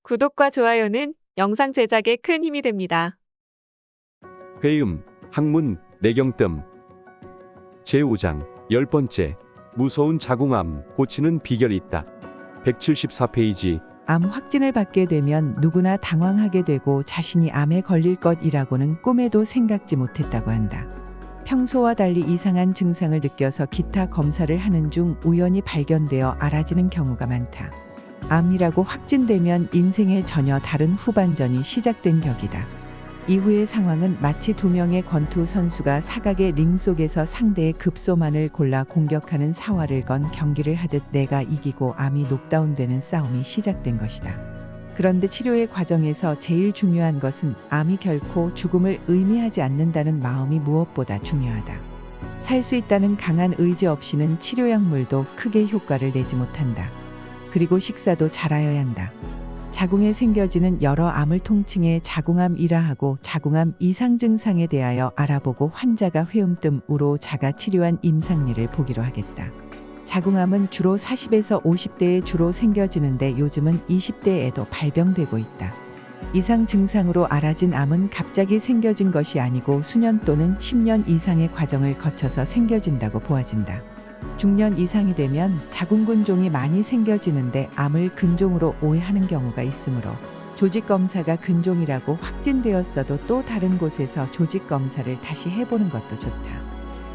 구독과 좋아요는 영상 제작에 큰 힘이 됩니다. 회음, 항문, 내경뜸. 제5장 10번째. 무서운 자궁암 고치는 비결이 있다. 174페이지. 암 확진을 받게 되면 누구나 당황하게 되고 자신이 암에 걸릴 것이라고는 꿈에도 생각지 못했다고 한다. 평소와 달리 이상한 증상을 느껴서 기타 검사를 하는 중 우연히 발견되어 알아지는 경우가 많다. 암이라고 확진되면 인생의 전혀 다른 후반전이 시작된 격이다. 이후의 상황은 마치 두 명의 권투 선수가 사각의 링 속에서 상대의 급소만을 골라 공격하는 사활을 건 경기를 하듯 내가 이기고 암이 녹다운되는 싸움이 시작된 것이다. 그런데 치료의 과정에서 제일 중요한 것은 암이 결코 죽음을 의미하지 않는다는 마음이 무엇보다 중요하다. 살 수 있다는 강한 의지 없이는 치료약물도 크게 효과를 내지 못한다. 그리고 식사도 잘하여야 한다. 자궁에 생겨지는 여러 암을 통칭해 자궁암이라 하고 자궁암 이상 증상에 대하여 알아보고 환자가 회음뜸으로 자가 치료한 임상례를 보기로 하겠다. 자궁암은 주로 40에서 50대에 주로 생겨지는데 요즘은 20대에도 발병되고 있다. 이상 증상으로 알아진 암은 갑자기 생겨진 것이 아니고 수년 또는 10년 이상의 과정을 거쳐서 생겨진다고 보아진다. 중년 이상이 되면 자궁근종이 많이 생겨지는데 암을 근종으로 오해하는 경우가 있으므로 조직검사가 근종이라고 확진되었어도 또 다른 곳에서 조직검사를 다시 해보는 것도 좋다.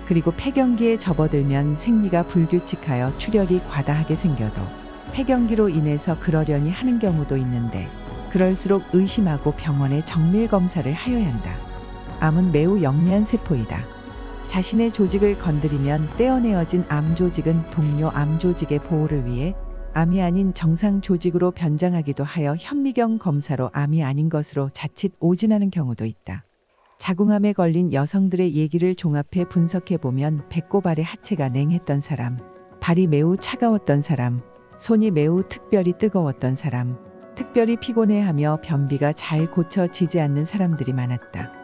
그리고 폐경기에 접어들면 생리가 불규칙하여 출혈이 과다하게 생겨도 폐경기로 인해서 그러려니 하는 경우도 있는데 그럴수록 의심하고 병원에 정밀검사를 하여야 한다. 암은 매우 영리한 세포이다. 자신의 조직을 건드리면 떼어내어진 암 조직은 동료 암 조직의 보호를 위해 암이 아닌 정상 조직으로 변장하기도 하여 현미경 검사로 암이 아닌 것으로 자칫 오진하는 경우도 있다. 자궁암에 걸린 여성들의 얘기를 종합해 분석해보면 배꼽 아래 하체가 냉했던 사람, 발이 매우 차가웠던 사람, 손이 매우 특별히 뜨거웠던 사람, 특별히 피곤해하며 변비가 잘 고쳐지지 않는 사람들이 많았다.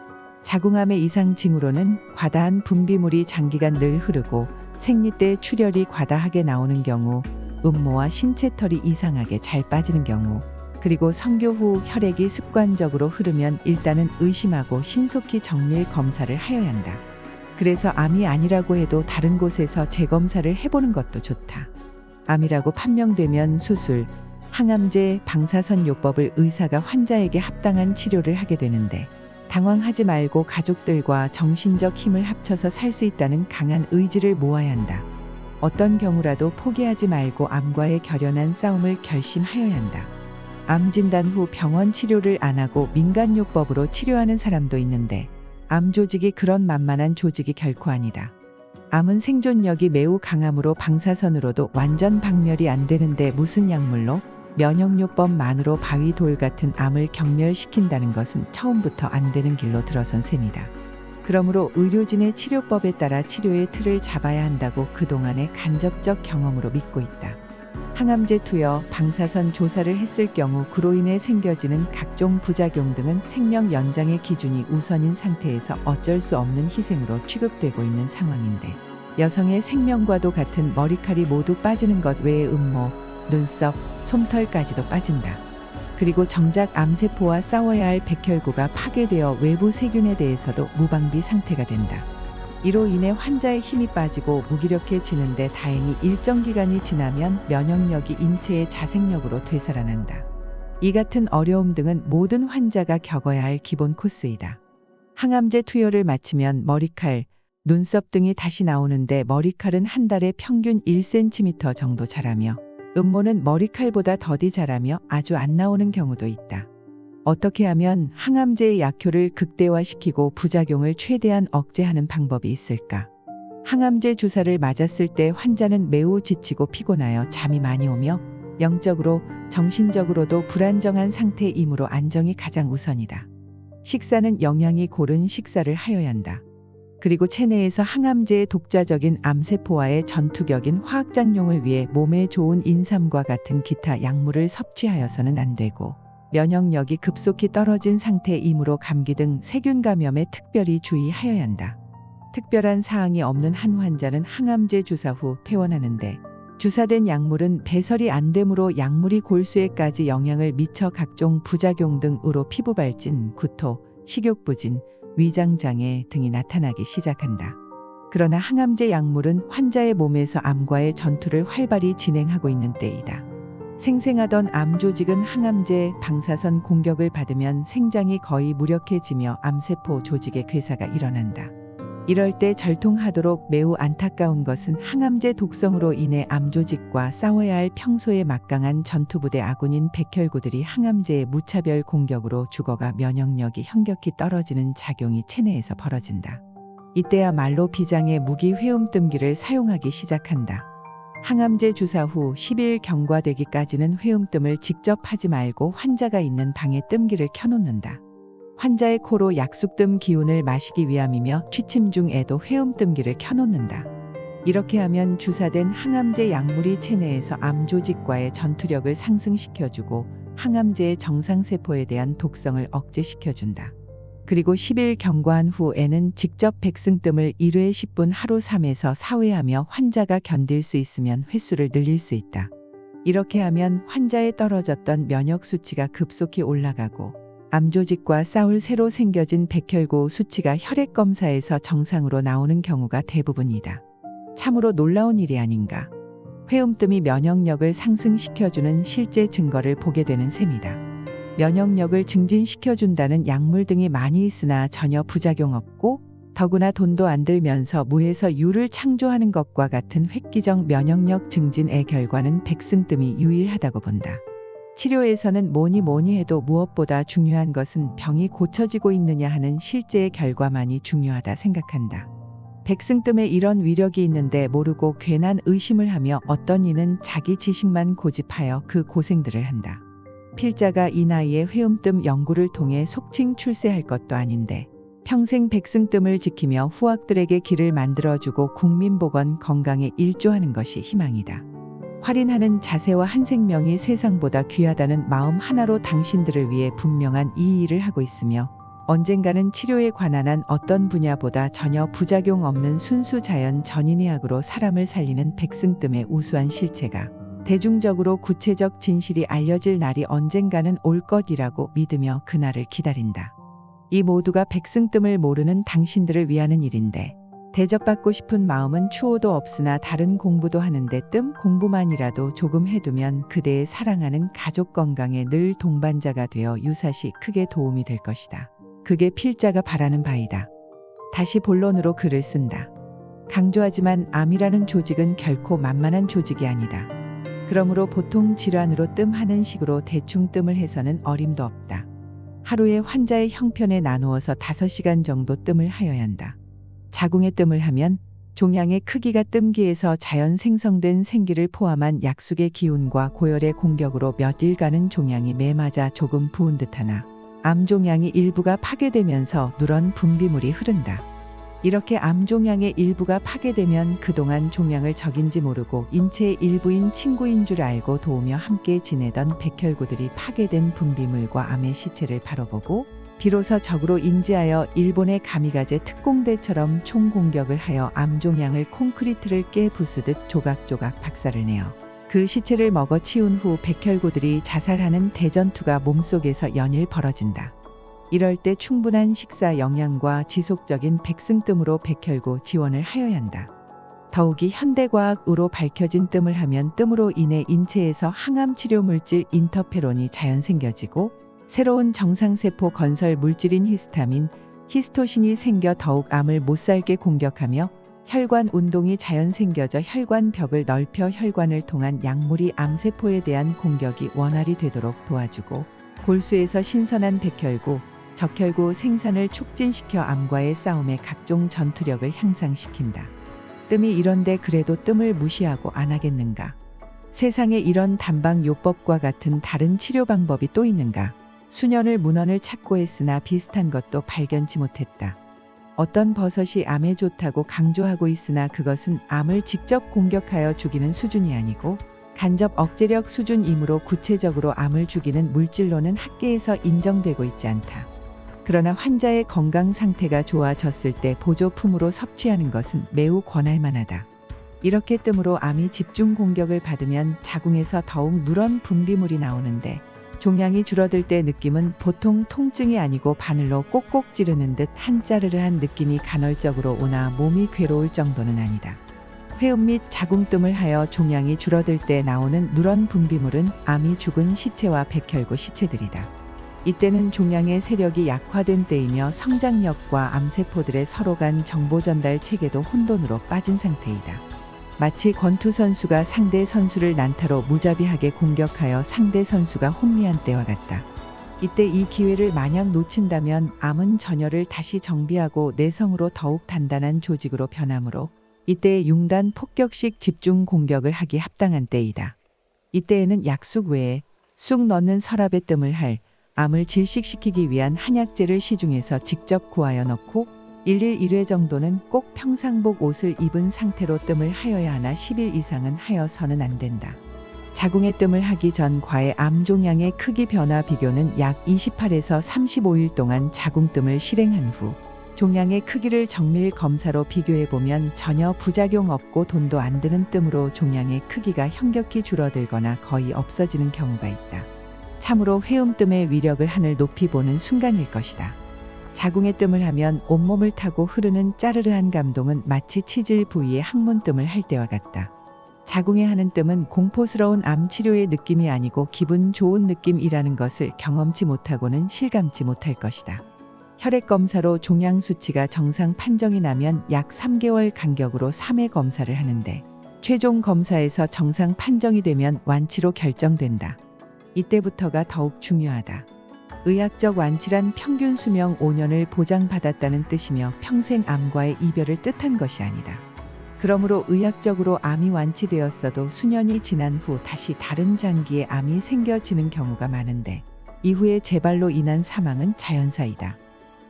자궁암의 이상 징후로는 과다한 분비물이 장기간 늘 흐르고 생리 때 출혈이 과다하게 나오는 경우, 음모와 신체털이 이상하게 잘 빠지는 경우, 그리고 성교 후 혈액이 습관적으로 흐르면 일단은 의심하고 신속히 정밀 검사를 하여야 한다. 그래서 암이 아니라고 해도 다른 곳에서 재검사를 해보는 것도 좋다. 암이라고 판명되면 수술, 항암제, 방사선요법을 의사가 환자에게 합당한 치료를 하게 되는데 당황하지 말고 가족들과 정신적 힘을 합쳐서 살 수 있다는 강한 의지를 모아야 한다. 어떤 경우라도 포기하지 말고 암과의 결연한 싸움을 결심하여야 한다. 암 진단 후 병원 치료를 안 하고 민간요법으로 치료하는 사람도 있는데 암 조직이 그런 만만한 조직이 결코 아니다. 암은 생존력이 매우 강하므로 방사선으로도 완전 박멸이 안 되는데 무슨 약물로? 면역요법만으로 바위 돌 같은 암을 경멸시킨다는 것은 처음부터 안 되는 길로 들어선 셈이다. 그러므로 의료진의 치료법에 따라 치료의 틀을 잡아야 한다고 그동안의 간접적 경험으로 믿고 있다. 항암제 투여, 방사선 조사를 했을 경우 그로 인해 생겨지는 각종 부작용 등은 생명 연장의 기준이 우선인 상태에서 어쩔 수 없는 희생으로 취급되고 있는 상황인데 여성의 생명과도 같은 머리칼이 모두 빠지는 것 외에 음모, 눈썹, 솜털까지도 빠진다. 그리고 정작 암세포와 싸워야 할 백혈구가 파괴되어 외부 세균에 대해서도 무방비 상태가 된다. 이로 인해 환자의 힘이 빠지고 무기력해지는데 다행히 일정 기간이 지나면 면역력이 인체의 자생력으로 되살아난다. 이 같은 어려움 등은 모든 환자가 겪어야 할 기본 코스이다. 항암제 투여를 마치면 머리칼, 눈썹 등이 다시 나오는데 머리칼은 한 달에 평균 1cm 정도 자라며 음모는 머리칼보다 더디 자라며 아주 안 나오는 경우도 있다. 어떻게 하면 항암제의 약효를 극대화시키고 부작용을 최대한 억제하는 방법이 있을까? 항암제 주사를 맞았을 때 환자는 매우 지치고 피곤하여 잠이 많이 오며 영적으로, 정신적으로도 불안정한 상태이므로 안정이 가장 우선이다. 식사는 영양이 고른 식사를 하여야 한다. 그리고 체내에서 항암제의 독자적인 암세포와의 전투격인 화학작용을 위해 몸에 좋은 인삼과 같은 기타 약물을 섭취하여서는 안 되고 면역력이 급속히 떨어진 상태이므로 감기 등 세균 감염에 특별히 주의하여야 한다. 특별한 사항이 없는 한 환자는 항암제 주사 후 퇴원하는데 주사된 약물은 배설이 안 되므로 약물이 골수에까지 영향을 미쳐 각종 부작용 등으로 피부 발진, 구토, 식욕부진, 위장장애 등이 나타나기 시작한다. 그러나 항암제 약물은 환자의 몸에서 암과의 전투를 활발히 진행하고 있는 때이다. 생생하던 암 조직은 항암제 방사선 공격을 받으면 생장이 거의 무력해지며 암세포 조직의 괴사가 일어난다. 이럴 때 절통하도록 매우 안타까운 것은 항암제 독성으로 인해 암 조직과 싸워야 할 평소에 막강한 전투부대 아군인 백혈구들이 항암제의 무차별 공격으로 죽어가 면역력이 현격히 떨어지는 작용이 체내에서 벌어진다. 이때야말로 비장의 무기 회음뜸기를 사용하기 시작한다. 항암제 주사 후 10일 경과되기까지는 회음뜸을 직접 하지 말고 환자가 있는 방에 뜸기를 켜놓는다. 환자의 코로 약숙뜸 기운을 마시기 위함이며 취침 중에도 회음뜸기를 켜놓는다. 이렇게 하면 주사된 항암제 약물이 체내에서 암 조직과의 전투력을 상승시켜주고 항암제의 정상세포에 대한 독성을 억제시켜준다. 그리고 10일 경과한 후에는 직접 백승뜸을 1회 10분 하루 3에서 4회 하며 환자가 견딜 수 있으면 횟수를 늘릴 수 있다. 이렇게 하면 환자의 떨어졌던 면역 수치가 급속히 올라가고 암 조직과 싸울 새로 생겨진 백혈구 수치가 혈액 검사에서 정상으로 나오는 경우가 대부분이다. 참으로 놀라운 일이 아닌가. 회음뜸이 면역력을 상승시켜주는 실제 증거를 보게 되는 셈이다. 면역력을 증진시켜준다는 약물 등이 많이 있으나 전혀 부작용 없고 더구나 돈도 안 들면서 무에서 유를 창조하는 것과 같은 획기적 면역력 증진의 결과는 백승뜸이 유일하다고 본다. 치료에서는 뭐니 해도 무엇보다 중요한 것은 병이 고쳐지고 있느냐 하는 실제의 결과만이 중요하다 생각한다. 백승뜸에 이런 위력이 있는데 모르고 괜한 의심을 하며 어떤 이는 자기 지식만 고집하여 그 고생들을 한다. 필자가 이 나이에 회음뜸 연구를 통해 속칭 출세할 것도 아닌데 평생 백승뜸을 지키며 후학들에게 길을 만들어주고 국민보건 건강에 일조하는 것이 희망이다. 활인하는 자세와 한 생명이 세상보다 귀하다는 마음 하나로 당신들을 위해 분명한 이 일을 하고 있으며 언젠가는 치료에 관한 한 어떤 분야보다 전혀 부작용 없는 순수 자연 전인의학으로 사람을 살리는 백승뜸의 우수한 실체가 대중적으로 구체적 진실이 알려질 날이 언젠가는 올 것이라고 믿으며 그날을 기다린다. 이 모두가 백승뜸을 모르는 당신들을 위하는 일인데 대접받고 싶은 마음은 추호도 없으나 다른 공부도 하는데 뜸 공부만이라도 조금 해두면 그대의 사랑하는 가족 건강에 늘 동반자가 되어 유사시 크게 도움이 될 것이다. 그게 필자가 바라는 바이다. 다시 본론으로 글을 쓴다. 강조하지만 암이라는 조직은 결코 만만한 조직이 아니다. 그러므로 보통 질환으로 뜸하는 식으로 대충 뜸을 해서는 어림도 없다. 하루에 환자의 형편에 나누어서 5시간 정도 뜸을 하여야 한다. 자궁의 뜸을 하면 종양의 크기가 뜸기에서 자연 생성된 생기를 포함한 약숙의 기운과 고열의 공격으로 몇 일간은 종양이 매맞아 조금 부은 듯하나 암종양이 일부가 파괴되면서 누런 분비물이 흐른다. 이렇게 암종양의 일부가 파괴되면 그동안 종양을 적인지 모르고 인체의 일부인 친구인 줄 알고 도우며 함께 지내던 백혈구들이 파괴된 분비물과 암의 시체를 바로 보고 비로소 적으로 인지하여 일본의 가미가제 특공대처럼 총공격을 하여 암종양을 콘크리트를 깨 부수듯 조각조각 박살을 내어 그 시체를 먹어 치운 후 백혈구들이 자살하는 대전투가 몸속에서 연일 벌어진다. 이럴 때 충분한 식사 영양과 지속적인 백승뜸으로 백혈구 지원을 하여야 한다. 더욱이 현대과학으로 밝혀진 뜸을 하면 뜸으로 인해 인체에서 항암치료 물질 인터페론이 자연 생겨지고 새로운 정상세포 건설 물질인 히스타민, 히스토신이 생겨 더욱 암을 못살게 공격하며 혈관 운동이 자연 생겨져 혈관벽을 넓혀 혈관을 통한 약물이 암세포에 대한 공격이 원활히 되도록 도와주고 골수에서 신선한 백혈구, 적혈구 생산을 촉진시켜 암과의 싸움의 각종 전투력을 향상시킨다. 뜸이 이런데 그래도 뜸을 무시하고 안 하겠는가? 세상에 이런 단방요법과 같은 다른 치료 방법이 또 있는가? 수년을 문헌을 찾고 했으나 비슷한 것도 발견치 못했다. 어떤 버섯이 암에 좋다고 강조하고 있으나 그것은 암을 직접 공격하여 죽이는 수준이 아니고 간접 억제력 수준이므로 구체적으로 암을 죽이는 물질로는 학계에서 인정되고 있지 않다. 그러나 환자의 건강 상태가 좋아졌을 때 보조품으로 섭취하는 것은 매우 권할 만하다. 이렇게 뜸으로 암이 집중 공격을 받으면 자궁에서 더욱 누런 분비물이 나오는데 종양이 줄어들 때 느낌은 보통 통증이 아니고 바늘로 꼭꼭 찌르는 듯 한짜르르한 느낌이 간헐적으로 오나 몸이 괴로울 정도는 아니다. 회음 및 자궁뜸을 하여 종양이 줄어들 때 나오는 누런 분비물은 암이 죽은 시체와 백혈구 시체들이다. 이때는 종양의 세력이 약화된 때이며 성장력과 암세포들의 서로 간 정보 전달 체계도 혼돈으로 빠진 상태이다. 마치 권투 선수가 상대 선수를 난타로 무자비하게 공격하여 상대 선수가 혼미한 때와 같다. 이때 이 기회를 만약 놓친다면 암은 전열을 다시 정비하고 내성으로 더욱 단단한 조직으로 변하므로 이때 융단 폭격식 집중 공격을 하기 합당한 때이다. 이때에는 약숙 외에 쑥 넣는 서랍에 뜸을 할 암을 질식시키기 위한 한약재를 시중에서 직접 구하여 넣고 1일 1회 정도는 꼭 평상복 옷을 입은 상태로 뜸을 하여야 하나 10일 이상은 하여서는 안 된다. 자궁에 뜸을 하기 전 과의 암 종양의 크기 변화 비교는 약 28에서 35일 동안 자궁뜸을 실행한 후 종양의 크기를 정밀 검사로 비교해 보면 전혀 부작용 없고 돈도 안 드는 뜸으로 종양의 크기가 현격히 줄어들거나 거의 없어지는 경우가 있다. 참으로 회음뜸의 위력을 하늘 높이 보는 순간일 것이다. 자궁에 뜸을 하면 온몸을 타고 흐르는 짜르르한 감동은 마치 치질 부위에 항문뜸을 할 때와 같다. 자궁에 하는 뜸은 공포스러운 암 치료의 느낌이 아니고 기분 좋은 느낌이라는 것을 경험치 못하고는 실감치 못할 것이다. 혈액 검사로 종양 수치가 정상 판정이 나면 약 3개월 간격으로 3회 검사를 하는데 최종 검사에서 정상 판정이 되면 완치로 결정된다. 이때부터가 더욱 중요하다. 의학적 완치란 평균 수명 5년을 보장받았다는 뜻이며 평생 암과의 이별을 뜻한 것이 아니다. 그러므로 의학적으로 암이 완치되었어도 수년이 지난 후 다시 다른 장기에 암이 생겨지는 경우가 많은데 이후에 재발로 인한 사망은 자연사이다.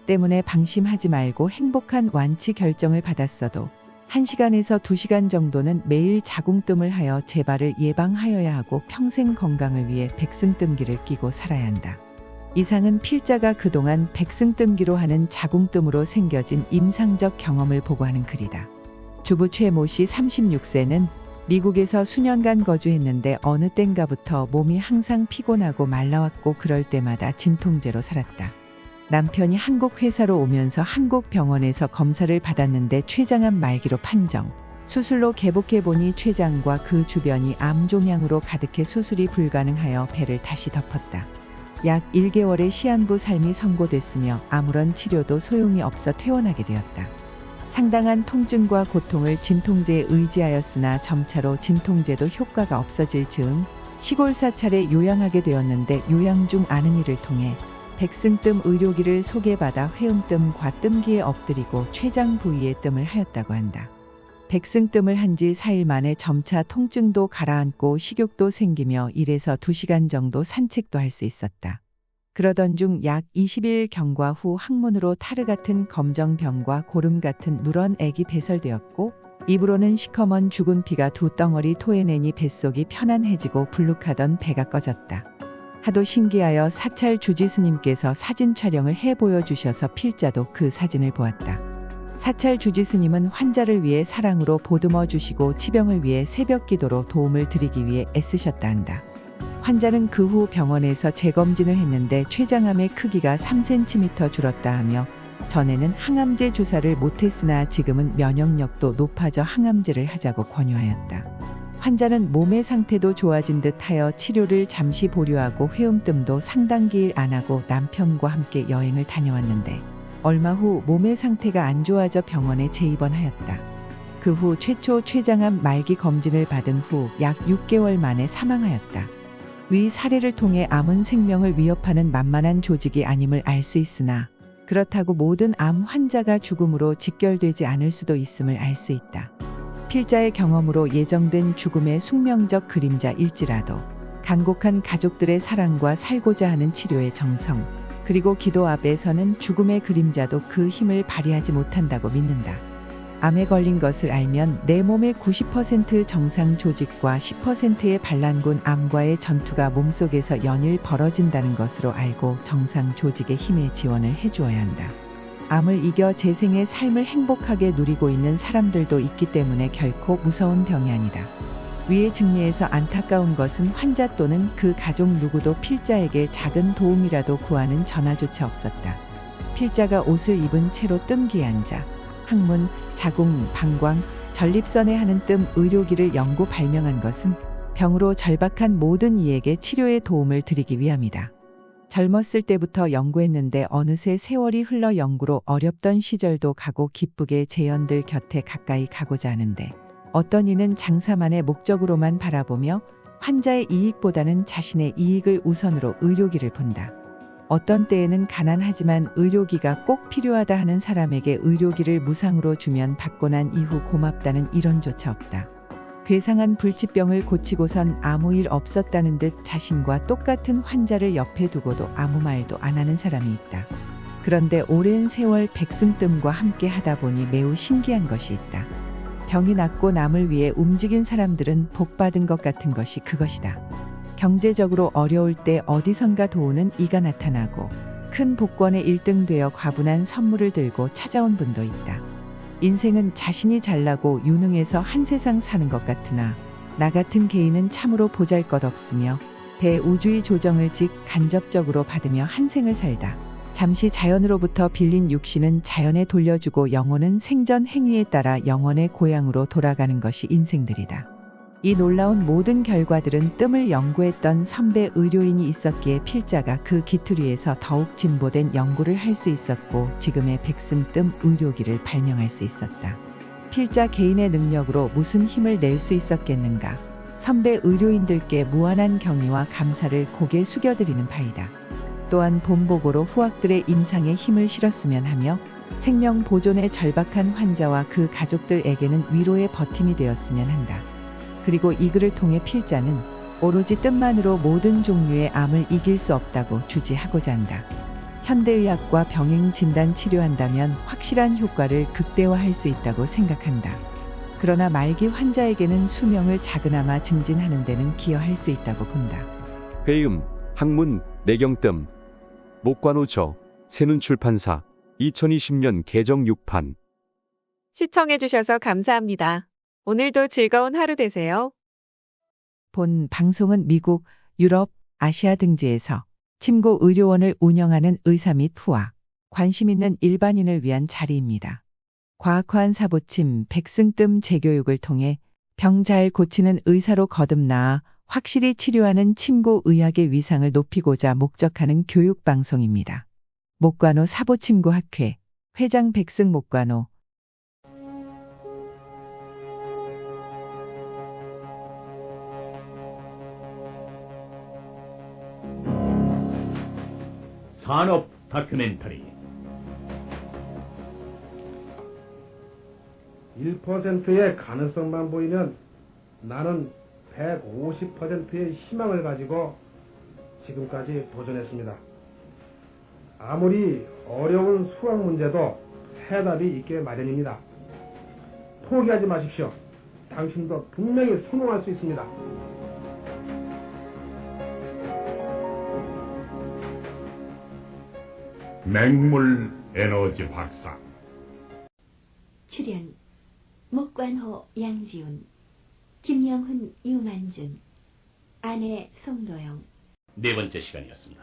때문에 방심하지 말고 행복한 완치 결정을 받았어도 1시간에서 2시간 정도는 매일 자궁뜸을 하여 재발을 예방하여야 하고 평생 건강을 위해 백승뜸기를 끼고 살아야 한다. 이상은 필자가 그동안 백승뜸기로 하는 자궁뜸으로 생겨진 임상적 경험을 보고하는 글이다. 주부 최모 씨 36세는 미국에서 수년간 거주했는데 어느 땐가부터 몸이 항상 피곤하고 말라왔고 그럴 때마다 진통제로 살았다. 남편이 한국 회사로 오면서 한국 병원에서 검사를 받았는데 췌장암 말기로 판정. 수술로 개복해보니 췌장과 그 주변이 암종양으로 가득해 수술이 불가능하여 배를 다시 덮었다. 약 1개월의 시한부 삶이 선고됐으며 아무런 치료도 소용이 없어 퇴원하게 되었다. 상당한 통증과 고통을 진통제에 의지하였으나 점차로 진통제도 효과가 없어질 즈음 시골 사찰에 요양하게 되었는데 요양 중 아는 이를 통해 백승뜸 의료기를 소개받아 회음뜸과 뜸기에 엎드리고 췌장 부위에 뜸을 하였다고 한다. 백승뜸을 한 지 4일 만에 점차 통증도 가라앉고 식욕도 생기며 1에서 2시간 정도 산책도 할 수 있었다. 그러던 중 약 20일 경과 후 항문으로 타르 같은 검정병과 고름 같은 누런 액이 배설되었고 입으로는 시커먼 죽은 피가 2덩어리 토해내니 뱃속이 편안해지고 불룩하던 배가 꺼졌다. 하도 신기하여 사찰 주지 스님께서 사진 촬영을 해 보여주셔서 필자도 그 사진을 보았다. 사찰 주지 스님은 환자를 위해 사랑으로 보듬어 주시고 치병을 위해 새벽 기도로 도움을 드리기 위해 애쓰셨다 한다. 환자는 그 후 병원에서 재검진을 했는데 췌장암의 크기가 3cm 줄었다 하며 전에는 항암제 주사를 못했으나 지금은 면역력도 높아져 항암제를 하자고 권유하였다. 환자는 몸의 상태도 좋아진 듯하여 치료를 잠시 보류하고 회음뜸도 상당 기일 안 하고 남편과 함께 여행을 다녀왔는데 얼마 후 몸의 상태가 안 좋아져 병원에 재입원하였다. 그 후 최초 췌장암 말기 검진을 받은 후 약 6개월 만에 사망하였다. 위 사례를 통해 암은 생명을 위협하는 만만한 조직이 아님을 알 수 있으나 그렇다고 모든 암 환자가 죽음으로 직결되지 않을 수도 있음을 알 수 있다. 필자의 경험으로 예정된 죽음의 숙명적 그림자일지라도 간곡한 가족들의 사랑과 살고자 하는 치료의 정성 그리고 기도 앞에서는 죽음의 그림자도 그 힘을 발휘하지 못한다고 믿는다. 암에 걸린 것을 알면 내 몸의 90% 정상 조직과 10%의 반란군 암과의 전투가 몸속에서 연일 벌어진다는 것으로 알고 정상 조직의 힘에 지원을 해주어야 한다. 암을 이겨 재생의 삶을 행복하게 누리고 있는 사람들도 있기 때문에 결코 무서운 병이 아니다. 위의 증리에서 안타까운 것은 환자 또는 그 가족 누구도 필자에게 작은 도움이라도 구하는 전화조차 없었다. 필자가 옷을 입은 채로 뜸기에 앉아 항문, 자궁, 방광, 전립선에 하는 뜸 의료기를 연구 발명한 것은 병으로 절박한 모든 이에게 치료의 도움을 드리기 위함이다. 젊었을 때부터 연구했는데 어느새 세월이 흘러 연구로 어렵던 시절도 가고 기쁘게 재연들 곁에 가까이 가고자 하는데 어떤 이는 장사만의 목적으로만 바라보며 환자의 이익보다는 자신의 이익을 우선으로 의료기를 본다. 어떤 때에는 가난하지만 의료기가 꼭 필요하다 하는 사람에게 의료기를 무상으로 주면 받고 난 이후 고맙다는 일언조차 없다. 괴상한 불치병을 고치고선 아무 일 없었다는 듯 자신과 똑같은 환자를 옆에 두고도 아무 말도 안 하는 사람이 있다. 그런데 오랜 세월 백승뜸과 함께 하다 보니 매우 신기한 것이 있다. 병이 낫고 남을 위해 움직인 사람들은 복받은 것 같은 것이 그것이다. 경제적으로 어려울 때 어디선가 도우는 이가 나타나고 큰 복권에 1등 되어 과분한 선물을 들고 찾아온 분도 있다. 인생은 자신이 잘나고 유능해서 한 세상 사는 것 같으나 나 같은 개인은 참으로 보잘것없으며 대우주의 조정을 직 간접적으로 받으며 한 생을 살다. 잠시 자연으로부터 빌린 육신은 자연에 돌려주고 영혼은 생전 행위에 따라 영원의 고향으로 돌아가는 것이 인생들이다. 이 놀라운 모든 결과들은 뜸을 연구했던 선배 의료인이 있었기에 필자가 그 기틀 위에서 더욱 진보된 연구를 할 수 있었고 지금의 백승뜸 의료기를 발명할 수 있었다. 필자 개인의 능력으로 무슨 힘을 낼 수 있었겠는가. 선배 의료인들께 무한한 경의와 감사를 고개 숙여드리는 바이다. 또한 본보고로 후학들의 임상에 힘을 실었으면 하며 생명 보존에 절박한 환자와 그 가족들에게는 위로의 버팀이 되었으면 한다. 그리고 이 글을 통해 필자는 오로지 뜻만으로 모든 종류의 암을 이길 수 없다고 주지하고자 한다. 현대의학과 병행 진단 치료한다면 확실한 효과를 극대화할 수 있다고 생각한다. 그러나 말기 환자에게는 수명을 작으나마 증진하는 데는 기여할 수 있다고 본다. 배음, 학문, 내경뜸. 목관오저, 새눈출판사, 2020년 개정 6판. 시청해주셔서 감사합니다. 오늘도 즐거운 하루 되세요. 본 방송은 미국, 유럽, 아시아 등지에서 침구 의료원을 운영하는 의사 및 후와 관심 있는 일반인을 위한 자리입니다. 과학화한 사보침, 백승뜸 재교육을 통해 병 잘 고치는 의사로 거듭나아 확실히 치료하는 침구 의학의 위상을 높이고자 목적하는 교육 방송입니다. 목관오 사보침구학회 회장 백승목관오. 산업 다큐멘터리 1%의 가능성만 보이면 나는 150%의 희망을 가지고 지금까지 도전했습니다. 아무리 어려운 수학 문제도 해답이 있게 마련입니다. 포기하지 마십시오. 당신도 분명히 성공할 수 있습니다. 맹물 에너지 박사. 출연 목관호 양지훈, 김영훈 유만준, 아내 송도영. 네 번째 시간이었습니다.